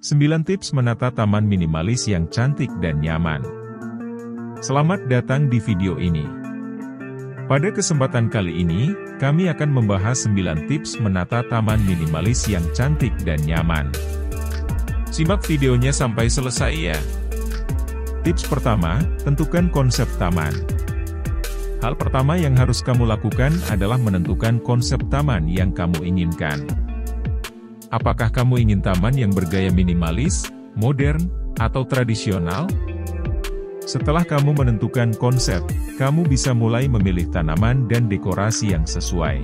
9 tips menata taman minimalis yang cantik dan nyaman. Selamat datang di video ini. Pada kesempatan kali ini, kami akan membahas 9 tips menata taman minimalis yang cantik dan nyaman. Simak videonya sampai selesai ya. Tips pertama, tentukan konsep taman. Hal pertama yang harus kamu lakukan adalah menentukan konsep taman yang kamu inginkan. Apakah kamu ingin taman yang bergaya minimalis, modern, atau tradisional? Setelah kamu menentukan konsep, kamu bisa mulai memilih tanaman dan dekorasi yang sesuai.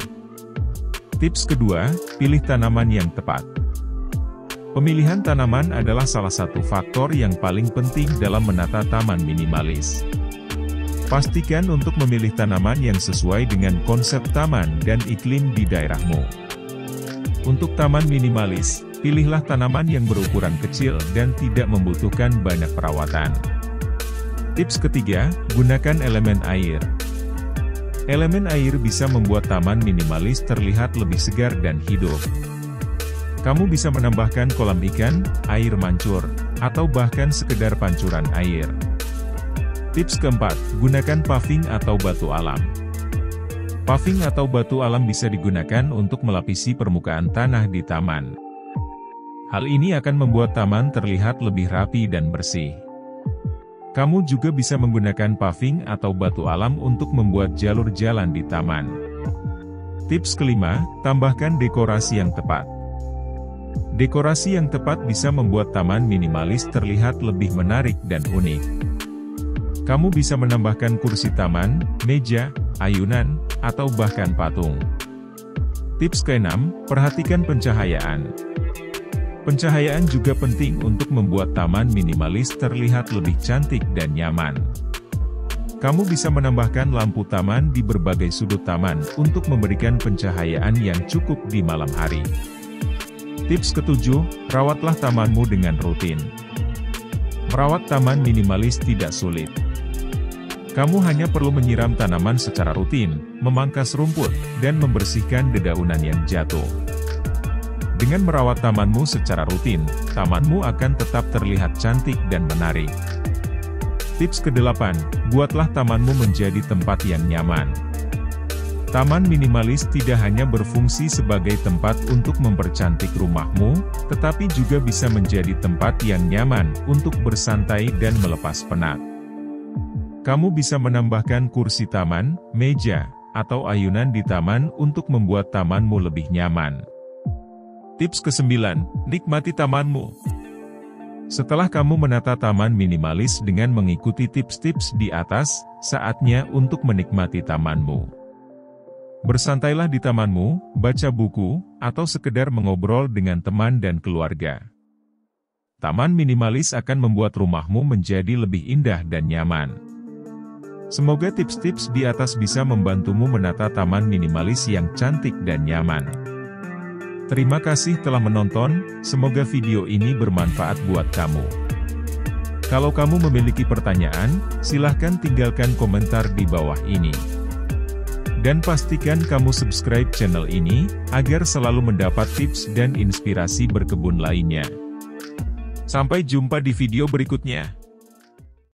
Tips kedua, pilih tanaman yang tepat. Pemilihan tanaman adalah salah satu faktor yang paling penting dalam menata taman minimalis. Pastikan untuk memilih tanaman yang sesuai dengan konsep taman dan iklim di daerahmu. Untuk taman minimalis, pilihlah tanaman yang berukuran kecil dan tidak membutuhkan banyak perawatan. Tips ketiga, gunakan elemen air. Elemen air bisa membuat taman minimalis terlihat lebih segar dan hidup. Kamu bisa menambahkan kolam ikan, air mancur, atau bahkan sekedar pancuran air. Tips keempat, gunakan paving atau batu alam. Paving atau batu alam bisa digunakan untuk melapisi permukaan tanah di taman. Hal ini akan membuat taman terlihat lebih rapi dan bersih. Kamu juga bisa menggunakan paving atau batu alam untuk membuat jalur jalan di taman. Tips kelima, tambahkan dekorasi yang tepat. Dekorasi yang tepat bisa membuat taman minimalis terlihat lebih menarik dan unik. Kamu bisa menambahkan kursi taman, meja, ayunan, atau bahkan patung. Tips keenam, perhatikan pencahayaan. Pencahayaan juga penting untuk membuat taman minimalis terlihat lebih cantik dan nyaman. Kamu bisa menambahkan lampu taman di berbagai sudut taman untuk memberikan pencahayaan yang cukup di malam hari. Tips ketujuh, rawatlah tamanmu dengan rutin. Merawat taman minimalis tidak sulit. Kamu hanya perlu menyiram tanaman secara rutin, memangkas rumput, dan membersihkan dedaunan yang jatuh. Dengan merawat tamanmu secara rutin, tamanmu akan tetap terlihat cantik dan menarik. Tips ke-8, buatlah tamanmu menjadi tempat yang nyaman. Taman minimalis tidak hanya berfungsi sebagai tempat untuk mempercantik rumahmu, tetapi juga bisa menjadi tempat yang nyaman untuk bersantai dan melepas penat. Kamu bisa menambahkan kursi taman, meja, atau ayunan di taman untuk membuat tamanmu lebih nyaman. Tips ke-9, nikmati tamanmu. Setelah kamu menata taman minimalis dengan mengikuti tips-tips di atas, saatnya untuk menikmati tamanmu. Bersantailah di tamanmu, baca buku, atau sekedar mengobrol dengan teman dan keluarga. Taman minimalis akan membuat rumahmu menjadi lebih indah dan nyaman. Semoga tips-tips di atas bisa membantumu menata taman minimalis yang cantik dan nyaman. Terima kasih telah menonton, semoga video ini bermanfaat buat kamu. Kalau kamu memiliki pertanyaan, silahkan tinggalkan komentar di bawah ini. Dan pastikan kamu subscribe channel ini, agar selalu mendapat tips dan inspirasi berkebun lainnya. Sampai jumpa di video berikutnya.